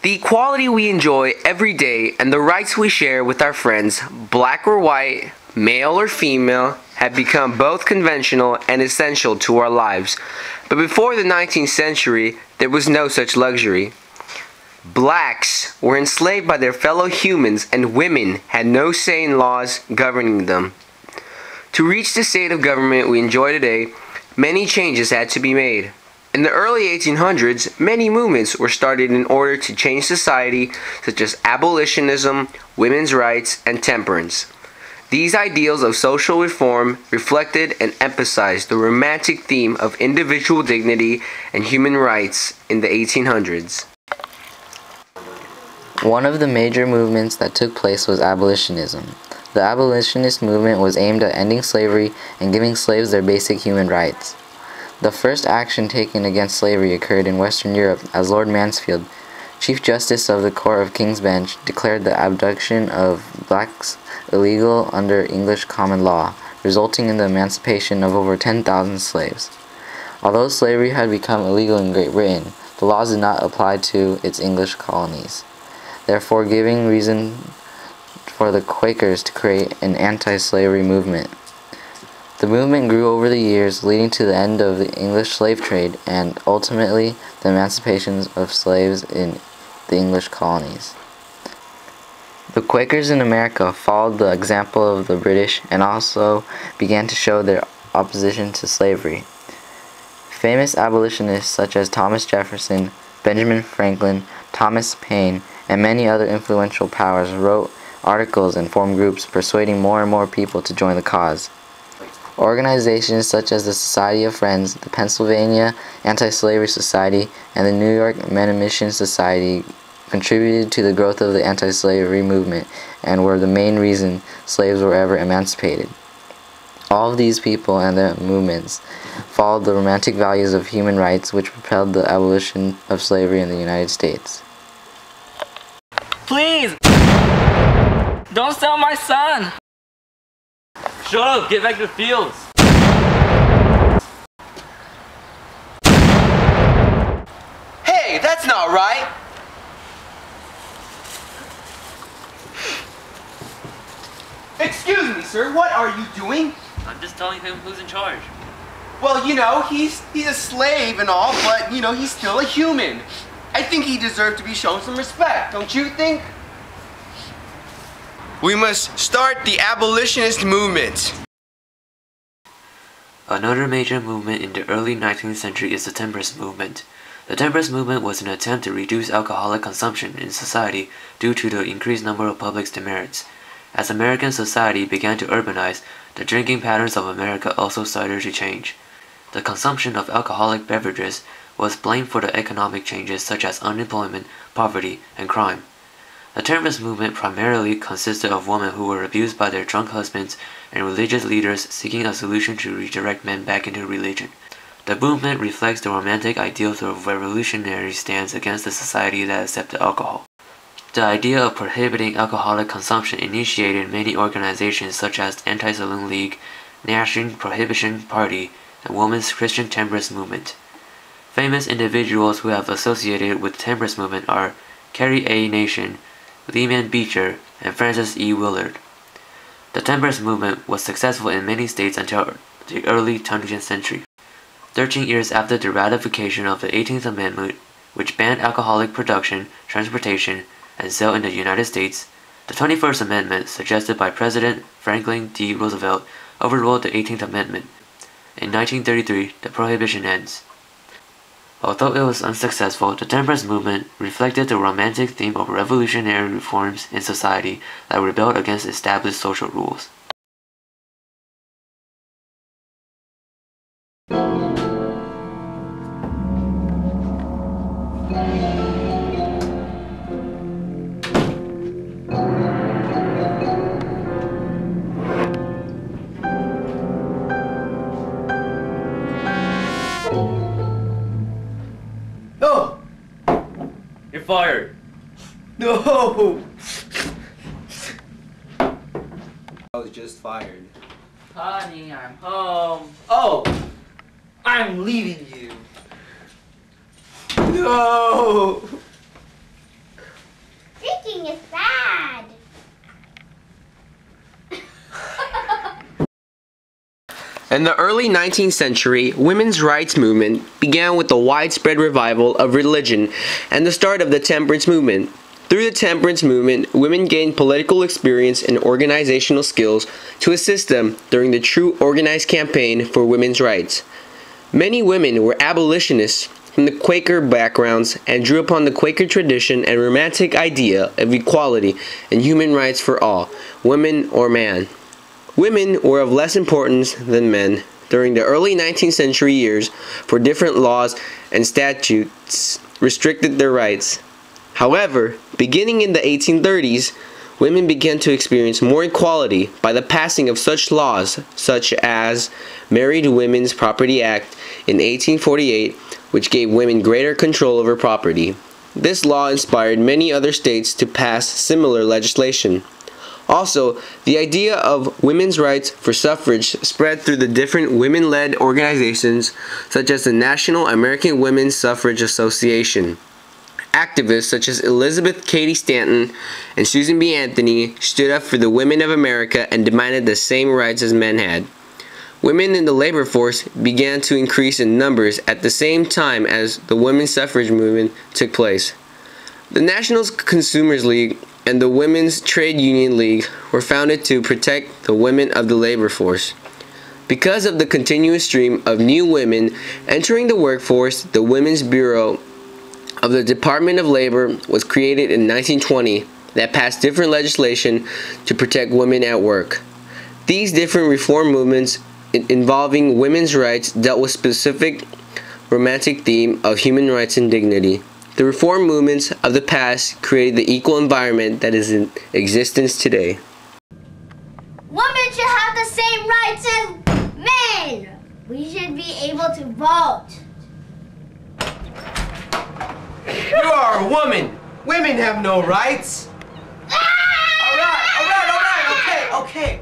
The equality we enjoy every day and the rights we share with our friends, black or white, male or female, have become both conventional and essential to our lives. But before the 19th century, there was no such luxury. Blacks were enslaved by their fellow humans and women had no say in laws governing them. To reach the state of government we enjoy today, many changes had to be made. In the early 1800s, many movements were started in order to change society, such as abolitionism, women's rights, and temperance. These ideals of social reform reflected and emphasized the romantic theme of individual dignity and human rights in the 1800s. One of the major movements that took place was abolitionism. The abolitionist movement was aimed at ending slavery and giving slaves their basic human rights. The first action taken against slavery occurred in Western Europe as Lord Mansfield, Chief Justice of the Court of King's Bench, declared the abduction of blacks illegal under English common law, resulting in the emancipation of over 10,000 slaves. Although slavery had become illegal in Great Britain, the laws did not apply to its English colonies, therefore giving reason for the Quakers to create an anti-slavery movement. The movement grew over the years, leading to the end of the English slave trade and ultimately the emancipation of slaves in the English colonies. The Quakers in America followed the example of the British and also began to show their opposition to slavery. Famous abolitionists such as Thomas Jefferson, Benjamin Franklin, Thomas Paine, and many other influential powers wrote articles and formed groups persuading more and more people to join the cause. Organizations such as the Society of Friends, the Pennsylvania Anti-Slavery Society, and the New York Manumission Society contributed to the growth of the anti-slavery movement and were the main reason slaves were ever emancipated. All of these people and their movements followed the romantic values of human rights which propelled the abolition of slavery in the United States. Please! Don't sell my son! Shut up! Get back to the fields! Hey, that's not right! Excuse me, sir, what are you doing? I'm just telling him who's in charge. Well, you know, he's a slave and all, but, you know, he's still a human. I think he deserves to be shown some respect, don't you think? We must start the abolitionist movement. Another major movement in the early 19th century is the Temperance movement. The Temperance movement was an attempt to reduce alcoholic consumption in society due to the increased number of public demerits. As American society began to urbanize, the drinking patterns of America also started to change. The consumption of alcoholic beverages was blamed for the economic changes such as unemployment, poverty, and crime. The Temperance movement primarily consisted of women who were abused by their drunk husbands and religious leaders seeking a solution to redirect men back into religion. The movement reflects the romantic ideals of revolutionary stance against the society that accepted alcohol. The idea of prohibiting alcoholic consumption initiated many organizations such as the Anti-Saloon League, National Prohibition Party, and Women's Christian Temperance Movement. Famous individuals who have associated with the Temperance Movement are Carrie A. Nation, Lyman Beecher, and Francis E. Willard. The Temperance Movement was successful in many states until the early 20th century. 13 years after the ratification of the 18th Amendment, which banned alcoholic production, transportation, and sale in the United States, the 21st Amendment, suggested by President Franklin D. Roosevelt, overruled the 18th Amendment. In 1933, the prohibition ends. Although it was unsuccessful, the Temperance movement reflected the romantic theme of revolutionary reforms in society that rebelled against established social rules. No! You're fired! No! I was just fired. Honey, I'm home. Oh! I'm leaving you. No! Drinking is bad. In the early 19th century, women's rights movement began with the widespread revival of religion and the start of the temperance movement. Through the temperance movement, women gained political experience and organizational skills to assist them during the true organized campaign for women's rights. Many women were abolitionists from the Quaker backgrounds and drew upon the Quaker tradition and romantic idea of equality and human rights for all, women or man. Women were of less importance than men during the early 19th century years, for different laws and statutes restricted their rights. However, beginning in the 1830s, women began to experience more equality by the passing of such laws such as Married Women's Property Act in 1848, which gave women greater control over property. This law inspired many other states to pass similar legislation. Also, the idea of women's rights for suffrage spread through the different women-led organizations such as the National American Women's Suffrage Association. Activists such as Elizabeth Cady Stanton and Susan B. Anthony stood up for the women of America and demanded the same rights as men had. Women in the labor force began to increase in numbers at the same time as the women's suffrage movement took place. The National Consumers League and the Women's Trade Union League were founded to protect the women of the labor force. Because of the continuous stream of new women entering the workforce, the Women's Bureau of the Department of Labor was created in 1920 that passed different legislation to protect women at work. These different reform movements involving women's rights dealt with specific romantic theme of human rights and dignity. The reform movements of the past created the equal environment that is in existence today. Women should have the same rights as men. We should be able to vote. You are a woman. Women have no rights. All right, okay.